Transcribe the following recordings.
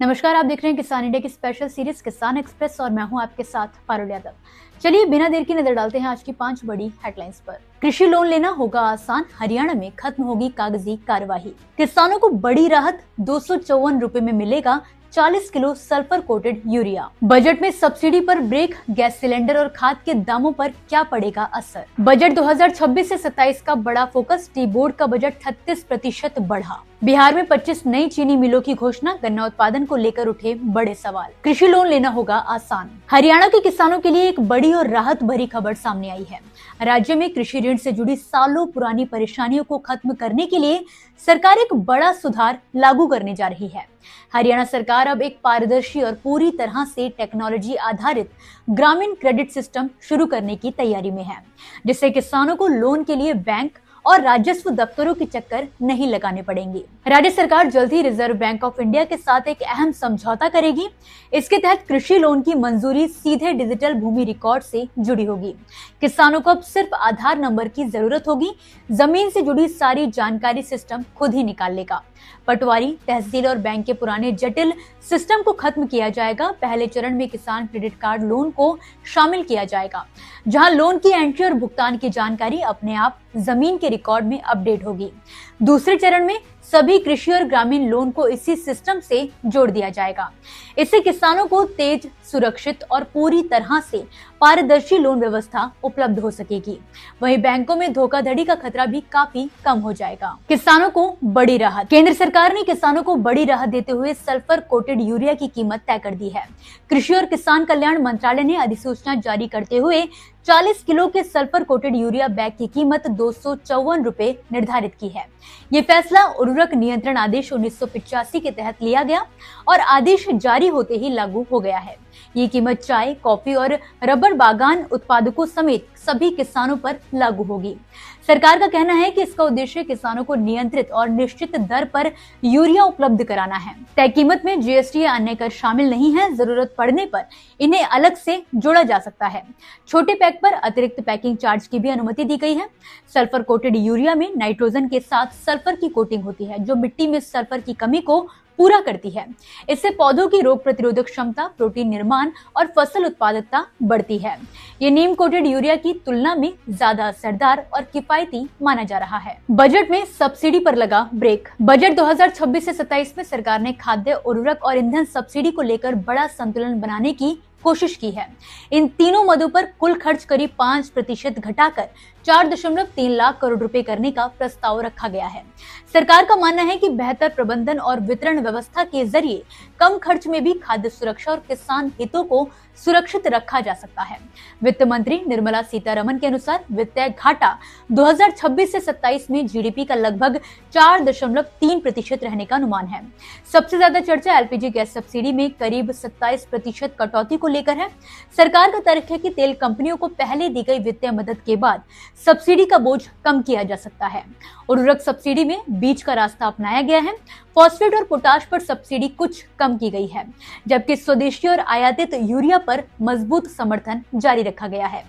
नमस्कार, आप देख रहे हैं किसान इंडिया की स्पेशल सीरीज किसान एक्सप्रेस और मैं हूं आपके साथ पारुल यादव। चलिए बिना देर की नजर डालते हैं आज की 5 बड़ी हेडलाइंस पर। कृषि लोन लेना होगा आसान, हरियाणा में खत्म होगी कागजी कार्यवाही। किसानों को बड़ी राहत, 254 रुपए में मिलेगा 40 kilo sulphur coated urea. Budget में सब्सिडी पर ब्रेक, गैस सिलेंडर और खाद के दामों पर क्या पड़ेगा असर। बजट 2026 से 27 का बड़ा फोकस, टी बोर्ड का बजट 36% बढ़ा। बिहार में 25 नई चीनी मिलों की घोषणा, गन्ना उत्पादन को लेकर उठे बड़े सवाल। कृषि लोन लेना होगा आसान। हरियाणा के किसानों के लिए एक बड़ी और राहत भरी खबर सामने आई है। राज्य में कृषि ऋण से जुड़ी सालों पुरानी परेशानियों को खत्म करने के लिए सरकार एक बड़ा सुधार लागू करने जा रही है। हरियाणा सरकार अब एक पारदर्शी और पूरी तरह से टेक्नोलॉजी आधारित ग्रामीण क्रेडिट सिस्टम शुरू करने की तैयारी में है, जिससे किसानों को लोन के लिए बैंक और राजस्व दफ्तरों के चक्कर नहीं लगाने पड़ेंगे। राज्य सरकार जल्द ही रिजर्व बैंक ऑफ इंडिया के साथ एक अहम समझौता करेगी। इसके तहत कृषि लोन की मंजूरी सीधे डिजिटल भूमि रिकॉर्ड से जुड़ी होगी। किसानों को अब सिर्फ आधार नंबर की जरूरत होगी। जमीन से जुड़ी सारी जानकारी सिस्टम खुद ही निकाल लेगा। पटवारी, तहसील और बैंक के पुराने जटिल सिस्टम को खत्म किया जाएगा। पहले चरण में किसान क्रेडिट कार्ड लोन को शामिल किया जाएगा, जहां लोन की एंट्री और भुगतान की जानकारी अपने आप जमीन के रिकॉर्ड में अपडेट होगी। दूसरे चरण में सभी कृषि और ग्रामीण लोन को इसी सिस्टम से जोड़ दिया जाएगा। इससे किसानों को तेज, सुरक्षित और पूरी तरह से पारदर्शी लोन व्यवस्था उपलब्ध हो सकेगी। वहीं बैंकों में धोखाधड़ी का खतरा भी काफी कम हो जाएगा। किसानों को बड़ी राहत। केंद्र सरकार ने किसानों को बड़ी राहत देते हुए सल्फर कोटेड यूरिया की कीमत तय कर दी है। कृषि और किसान कल्याण मंत्रालय ने अधिसूचना जारी करते हुए 40 किलो के सल्फर कोटेड यूरिया बैग की कीमत 254 रुपए निर्धारित की है। ये फैसला उर्वरक नियंत्रण आदेश 1985 के तहत लिया गया और आदेश जारी होते ही लागू हो गया है। ये कीमत चाय, कॉफी और रबर बागान उत्पादकों समेत सभी किसानों पर लागू होगी। सरकार का कहना है कि इसका उद्देश्य किसानों को नियंत्रित और निश्चित दर पर यूरिया उपलब्ध कराना है। तय कीमत में जीएसटी या अन्य कर शामिल नहीं है। जरूरत पड़ने पर इन्हें अलग से जोड़ा जा सकता है। छोटे पैक पर अतिरिक्त पैकिंग चार्ज की भी अनुमति दी गई है। सल्फर कोटेड यूरिया में नाइट्रोजन के साथ सल्फर की कोटिंग होती है, जो मिट्टी में सल्फर की कमी को पूरा करती है। इससे पौधों की रोग प्रतिरोधक क्षमता, प्रोटीन निर्माण और फसल उत्पादकता बढ़ती है। ये नीम कोटेड यूरिया की तुलना में ज्यादा असरदार और किफायती माना जा रहा है। बजट में सब्सिडी पर लगा ब्रेक। बजट 2026 से 27 में सरकार ने खाद्य, उर्वरक और ईंधन सब्सिडी को लेकर बड़ा संतुलन बनाने की कोशिश की है। इन तीनों मदों पर कुल खर्च करीब 5% घटाकर 4.3 लाख करोड़ रुपए करने का प्रस्ताव रखा गया है। सरकार का मानना है कि बेहतर प्रबंधन और वितरण व्यवस्था के जरिए कम खर्च में भी खाद्य सुरक्षा और किसान हितों को सुरक्षित रखा जा सकता है। वित्त मंत्री निर्मला सीतारमन के अनुसार वित्तीय घाटा 2026 से 27 में जीडीपी का लगभग 4.3% रहने का अनुमान है। सबसे ज्यादा चर्चा एलपीजी गैस सब्सिडी में करीब 27% कटौती को लेकर है। सरकार का तर्क है कि तेल कंपनियों को पहले दी गई वित्तीय मदद के बाद सब्सिडी का बोझ कम किया जा सकता है। उर्वरक सब्सिडी में बीच का रास्ता अपनाया गया है। फॉस्फेट और पोटाश पर सब्सिडी कुछ कम की गई है, जबकि स्वदेशी और आयातित यूरिया पर मजबूत समर्थन जारी रखा गया है।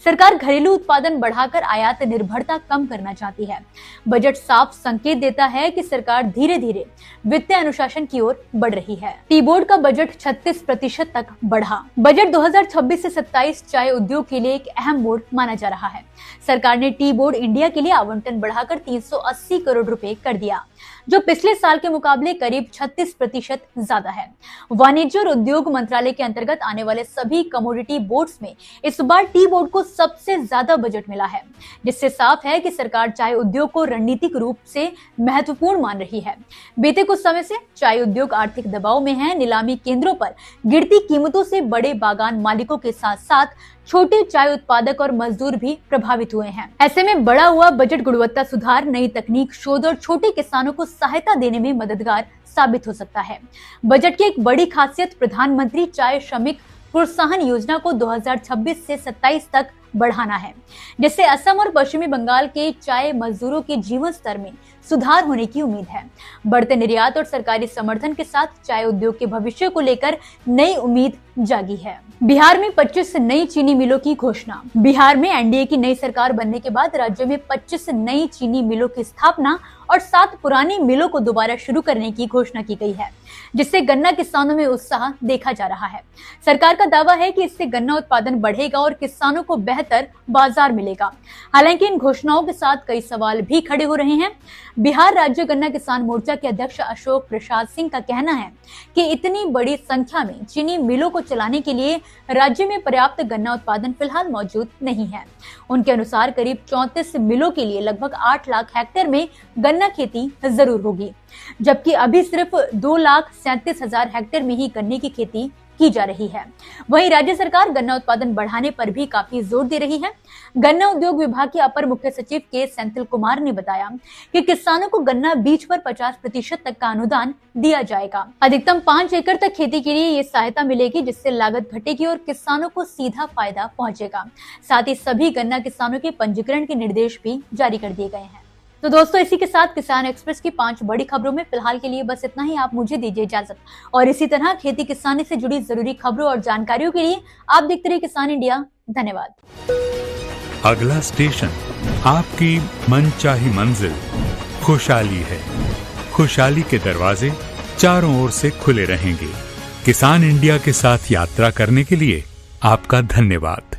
सरकार घरेलू उत्पादन बढ़ाकर आयात निर्भरता कम करना चाहती है। बजट साफ संकेत देता है कि सरकार धीरे धीरे वित्तीय अनुशासन की ओर बढ़ रही है। टी बोर्ड का बजट 36% तक बढ़ा। बजट 2026 से 27 चाय उद्योग के लिए एक अहम मोड़ माना जा रहा है। सरकार ने टी बोर्ड इंडिया के लिए आवंटन बढ़ाकर 380 करोड़ रुपए कर दिया, जो पिछले साल के मुकाबले करीब 36% ज्यादा है। वाणिज्य और उद्योग मंत्रालय के अंतर्गत आने वाले सभी कमोडिटी बोर्ड्स में इस बार टी बोर्ड को सबसे ज्यादा बजट मिला है, जिससे साफ है कि सरकार चाय उद्योग को रणनीतिक रूप से महत्वपूर्ण मान रही है। बीते कुछ समय से चाय उद्योग आर्थिक दबाव में है। नीलामी केंद्रों पर गिरती कीमतों से बड़े बागान मालिकों के साथ साथ छोटे चाय उत्पादक और मजदूर भी प्रभावित हुए हैं। ऐसे में बढ़ा हुआ बजट गुणवत्ता सुधार, नई तकनीक, शोध और छोटे किसानों को सहायता देने में मददगार साबित हो सकता है। बजट की एक बड़ी खासियत प्रधानमंत्री चाय श्रमिक प्रोत्साहन योजना को 2026 से 27 तक बढ़ाना है, जिससे असम और पश्चिमी बंगाल के चाय मजदूरों के जीवन स्तर में सुधार होने की उम्मीद है। बढ़ते निर्यात और सरकारी समर्थन के साथ चाय उद्योग के भविष्य को लेकर नई उम्मीद जागी है। बिहार में 25 नई चीनी मिलों की घोषणा। बिहार में एनडीए की नई सरकार बनने के बाद राज्य में 25 नई चीनी मिलों की स्थापना और 7 पुरानी मिलों को दोबारा शुरू करने की घोषणा की गई है, जिससे गन्ना किसानों में उत्साह देखा जा रहा है। सरकार का दावा है कि इससे गन्ना उत्पादन बढ़ेगा और किसानों को बेहतर बाजार मिलेगा। हालांकि इन घोषणाओं के साथ कई सवाल भी खड़े हो रहे हैं। बिहार राज्य गन्ना किसान मोर्चा के अध्यक्ष अशोक प्रसाद सिंह का कहना है कि इतनी बड़ी संख्या में चीनी मिलों को चलाने के लिए राज्य में पर्याप्त गन्ना उत्पादन फिलहाल मौजूद नहीं है। उनके अनुसार करीब 34 मिलों के लिए लगभग 8 लाख हेक्टेयर में गन्ना खेती जरूर होगी, जबकि अभी सिर्फ 2,37,000 हेक्टेयर में ही गन्ने की खेती की जा रही है। वहीं राज्य सरकार गन्ना उत्पादन बढ़ाने पर भी काफी जोर दे रही है। गन्ना उद्योग विभाग के अपर मुख्य सचिव के सेंथिल कुमार ने बताया कि किसानों को गन्ना बीज पर 50% तक का अनुदान दिया जाएगा। अधिकतम 5 एकड़ तक खेती के लिए ये सहायता मिलेगी, जिससे लागत घटेगी और किसानों को सीधा फायदा पहुंचेगा। साथ ही सभी गन्ना किसानों के पंजीकरण के निर्देश भी जारी कर दिए गए हैं। तो दोस्तों, इसी के साथ किसान एक्सप्रेस की 5 बड़ी खबरों में फिलहाल के लिए बस इतना ही। आप मुझे दीजिए इजाजत और इसी तरह खेती किसानी से जुड़ी जरूरी खबरों और जानकारियों के लिए आप देखते रहिए किसान इंडिया। धन्यवाद। अगला स्टेशन आपकी मनचाही मंजिल खुशहाली है। खुशहाली के दरवाजे चारों ओर से खुले रहेंगे। किसान इंडिया के साथ यात्रा करने के लिए आपका धन्यवाद।